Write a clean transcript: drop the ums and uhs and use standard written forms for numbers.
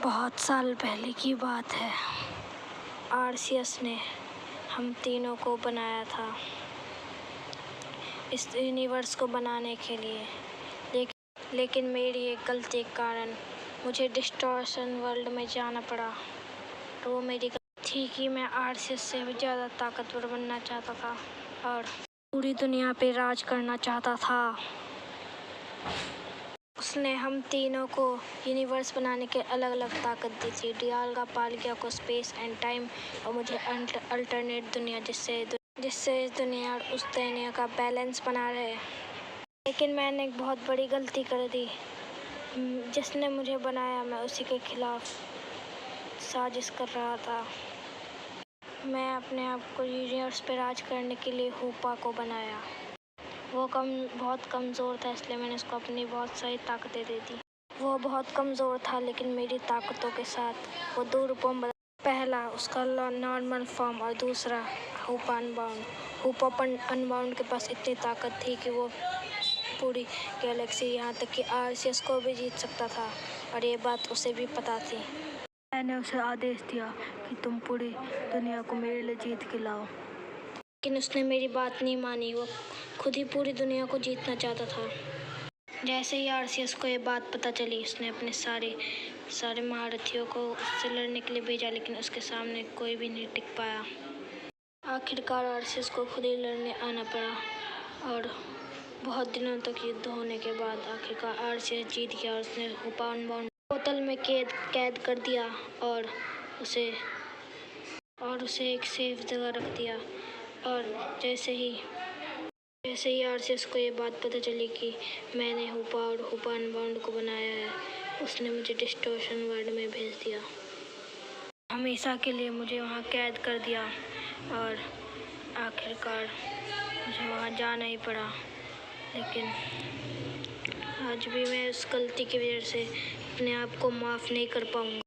बहुत साल पहले की बात है। आरसीएस ने हम तीनों को बनाया था इस यूनिवर्स को बनाने के लिए, लेकिन मेरी एक गलती के कारण मुझे डिस्टॉर्शन वर्ल्ड में जाना पड़ा। तो वो मेरी गलती थी कि मैं आरसीएस से भी ज़्यादा ताकतवर बनना चाहता था और पूरी दुनिया पे राज करना चाहता था। उसने हम तीनों को यूनिवर्स बनाने के अलग अलग ताकत दी थी। डियाल्गा पालगिया को स्पेस एंड टाइम और मुझे अल्टरनेट दुनिया, जिससे इस दुनिया और उस दुनिया का बैलेंस बना रहे। लेकिन मैंने एक बहुत बड़ी गलती कर दी। जिसने मुझे बनाया, मैं उसी के खिलाफ साजिश कर रहा था। मैं अपने आप को यूनिवर्स पे राज करने के लिए हूपा को बनाया। वो बहुत कमज़ोर था, इसलिए मैंने उसको अपनी बहुत सारी ताकतें दे दी। वो बहुत कमज़ोर था, लेकिन मेरी ताकतों के साथ वो 2 रूपों में पहला उसका नॉर्मल फॉर्म और दूसरा हूपा अनबाउंड। हूपा अनबाउंड के पास इतनी ताकत थी कि वो पूरी गैलेक्सी, यहाँ तक कि आरसीएस को भी जीत सकता था, और ये बात उसे भी पता थी। मैंने उसे आदेश दिया कि तुम पूरी दुनिया को मेरे लिए जीत के लाओ, लेकिन उसने मेरी बात नहीं मानी। वो खुद ही पूरी दुनिया को जीतना चाहता था। जैसे ही आरसीएस को ये बात पता चली, उसने अपने सारे महारथियों को उससे लड़ने के लिए भेजा, लेकिन उसके सामने कोई भी नहीं टिक पाया। आखिरकार आरसीएस को खुद ही लड़ने आना पड़ा, और बहुत दिनों तक युद्ध होने के बाद आखिरकार आरसीएस जीत गया और उसने हूपा अनबाउंड बोतल में कैद कर दिया और उसे एक सेफ जगह रख दिया। और जैसे ही आरसीएस को ये बात पता चली कि मैंने हूपा और हूपा अनबाउंड को बनाया है, उसने मुझे डिस्टॉर्शन वर्ल्ड में भेज दिया। हमेशा के लिए मुझे वहाँ कैद कर दिया, और आखिरकार मुझे वहाँ जाना ही पड़ा। लेकिन आज भी मैं उस गलती की वजह से अपने आप को माफ़ नहीं कर पाऊँगा।